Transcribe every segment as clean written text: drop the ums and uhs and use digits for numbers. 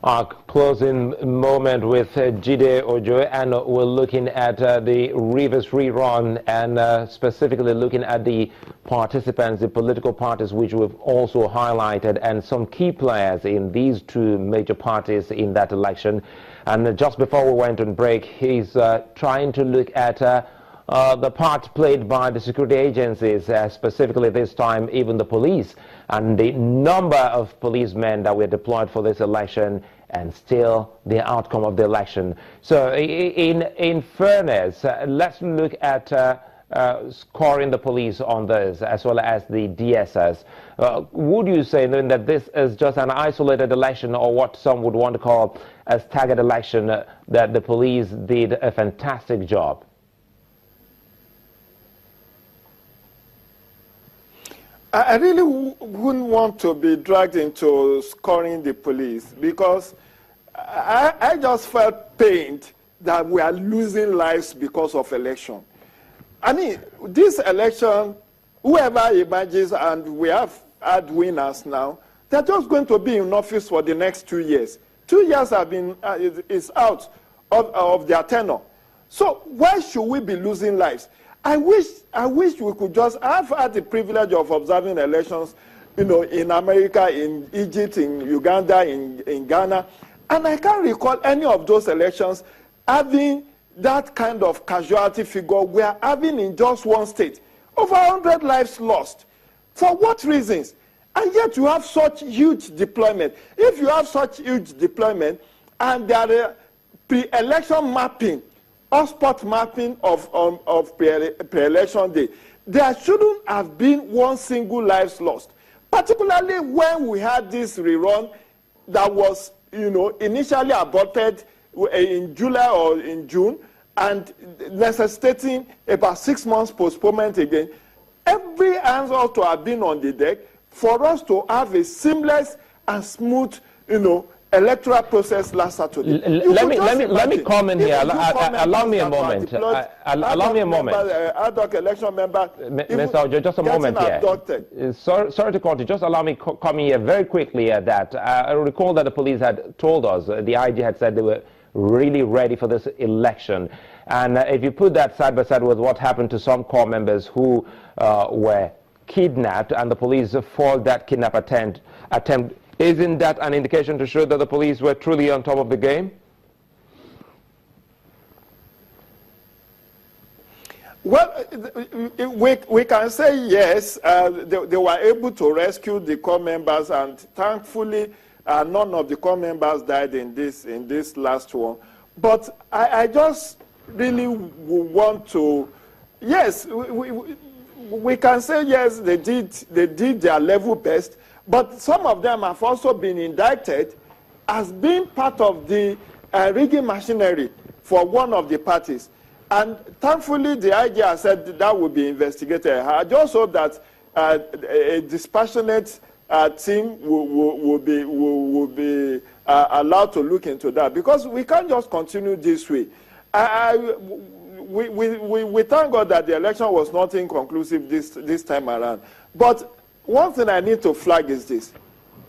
Our closing moment with Jide Ojo, and we're looking at the Rivers rerun and specifically looking at the participants, the political parties, which we've also highlighted, and some key players in these two major parties in that election. And just before we went on break, he's trying to look at the part played by the security agencies, specifically this time even the police, and the number of policemen that were deployed for this election, and still the outcome of the election. So in fairness, let's look at scoring the police on this, as well as the DSS. Would you say then that this is just an isolated election, or what some would want to call a staggered election, that the police did a fantastic job? I really wouldn't want to be dragged into scoring the police, because I just felt pained that we are losing lives because of election. I mean, this election, whoever emerges, and we have had winners now, they're just going to be in office for the next 2 years. 2 years have been is out of their tenure. So why should we be losing lives? I wish we could just have had the privilege of observing elections, you know, in America, in Egypt, in Uganda, in Ghana. And I can't recall any of those elections having that kind of casualty figure we are having in just one state. Over 100 lives lost. For what reasons? And yet you have such huge deployment. If you have such huge deployment and there are pre-election mapping, hotspot mapping of pre-election day, there shouldn't have been one single lives lost. Particularly when we had this rerun that was, you know, initially aborted in July or in June, and necessitating about 6 months postponement again. Every hands ought to have been on the deck for us to have a seamless and smooth, you know, electoral process last Saturday. Let me comment here. Allow me a moment. Allow me a moment. Ad hoc election member. Mr. Ojo, just a moment here. Sorry to cut you. Just allow me come here very quickly at that. I recall that the police had told us, the IG had said they were really ready for this election. And if you put that side by side with what happened to some corps members who were kidnapped, and the police foiled that kidnap attempt, isn't that an indication to show that the police were truly on top of the game? Well, we can say yes. They were able to rescue the corps members, and thankfully none of the corps members died in this last one. But I just really want to, yes, we can say yes, they did their level best. But some of them have also been indicted as being part of the rigging machinery for one of the parties. And thankfully, the IG has said that will be investigated. I just hope that a dispassionate team will be allowed to look into that, because we can't just continue this way. We thank God that the election was not inconclusive this time around. But one thing I need to flag is this: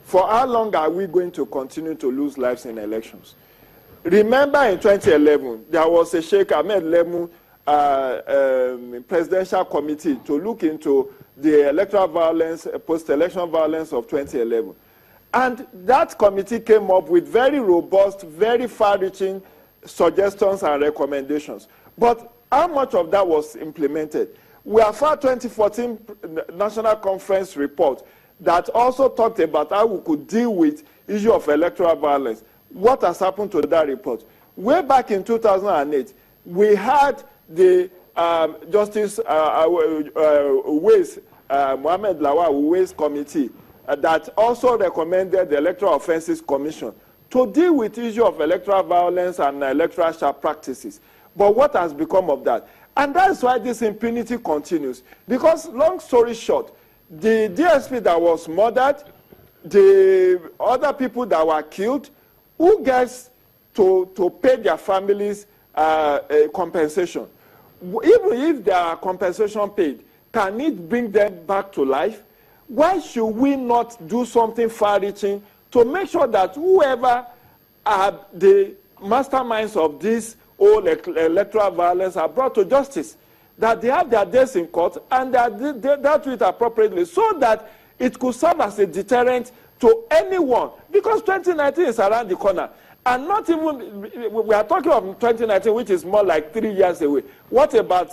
for how long are we going to continue to lose lives in elections? Remember in 2011, there was a Sheikh Ahmed Lemu presidential committee to look into the electoral violence, post-election violence of 2011. And that committee came up with very robust, very far-reaching suggestions and recommendations. But how much of that was implemented? We have our 2014 National Conference report that also talked about how we could deal with issue of electoral violence. What has happened to that report? Way back in 2008, we had the Justice Uwais, Mohammed Lawal Uwais Committee that also recommended the Electoral Offences Commission to deal with issue of electoral violence and electoral sharp practices. But what has become of that? And that's why this impunity continues. Because, long story short, the DSP that was murdered, the other people that were killed, who gets to pay their families a compensation? Even if there are compensation paid, can it bring them back to life? Why should we not do something far-reaching to make sure that whoever the masterminds of this whole electoral violence are brought to justice, that they have their days in court and that they dealt with appropriately, so that it could serve as a deterrent to anyone, because 2019 is around the corner. And not even, we are talking of 2019, which is more like 3 years away. What about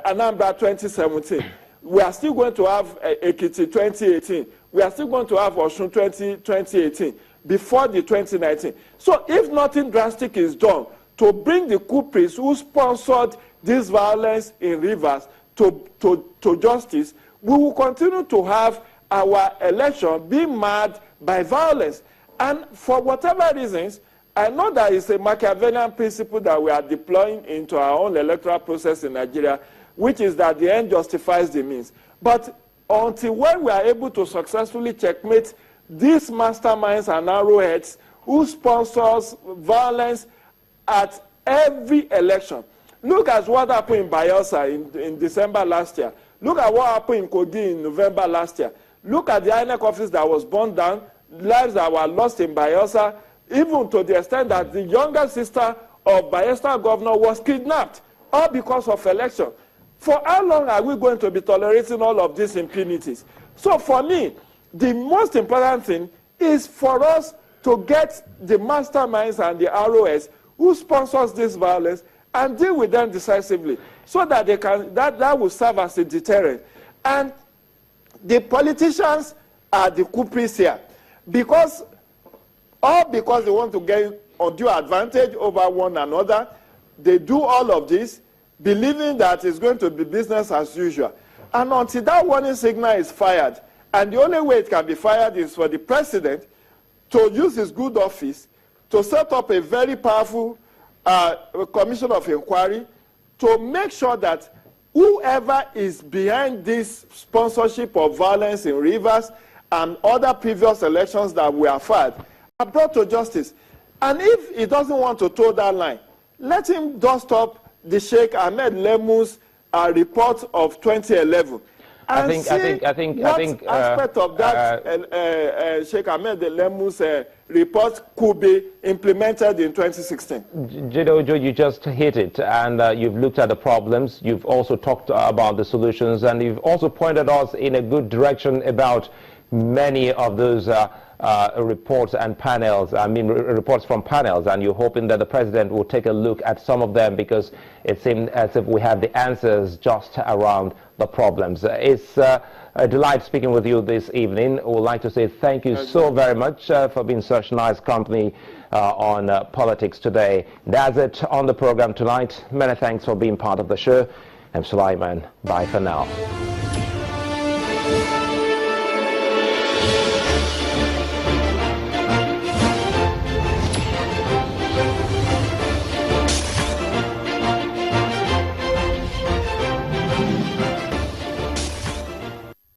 Anambra 2017? We are still going to have Ekiti 2018. We are still going to have Osun 2018 before the 2019. So if nothing drastic is done to bring the culprits who sponsored this violence in Rivers to justice, we will continue to have our election being marred by violence. And for whatever reasons, I know that it's a Machiavellian principle that we are deploying into our own electoral process in Nigeria, which is that the end justifies the means. But until when we are able to successfully checkmate these masterminds and arrowheads who sponsors violence at every election. Look at what happened in Bayelsa in December last year. Look at what happened in Kogi in November last year. Look at the INEC office that was burned down, lives that were lost in Bayelsa, even to the extent that the younger sister of Bayelsa governor was kidnapped, all because of election. For how long are we going to be tolerating all of these impunities? So for me, the most important thing is for us to get the masterminds and the ROS who sponsors this violence and deal with them decisively, so that they can that will serve as a deterrent. And the politicians are the culprits here, because they want to get undue advantage over one another. They do all of this believing that it's going to be business as usual. And until that warning signal is fired, and the only way it can be fired is for the president to use his good office to set up a very powerful commission of inquiry to make sure that whoever is behind this sponsorship of violence in Rivers and other previous elections that were fired are brought to justice. And if he doesn't want to toe that line, let him dust up the Sheikh Ahmed Lemu's report of 2011. And I think aspect of that Sheikh Ahmed Lemu's report could be implemented in 2016. Jide, you just hit it, and you've looked at the problems. You've also talked about the solutions, and you've also pointed us in a good direction about many of those reports and panels, reports from panels, and you're hoping that the president will take a look at some of them, because it seems as if we have the answers just around the problems. It's a delight speaking with you this evening. I would like to say thank you so very much for being such nice company on Politics Today. That's it on the program tonight. Many thanks for being part of the show. I'm Sulaiman. Bye for now.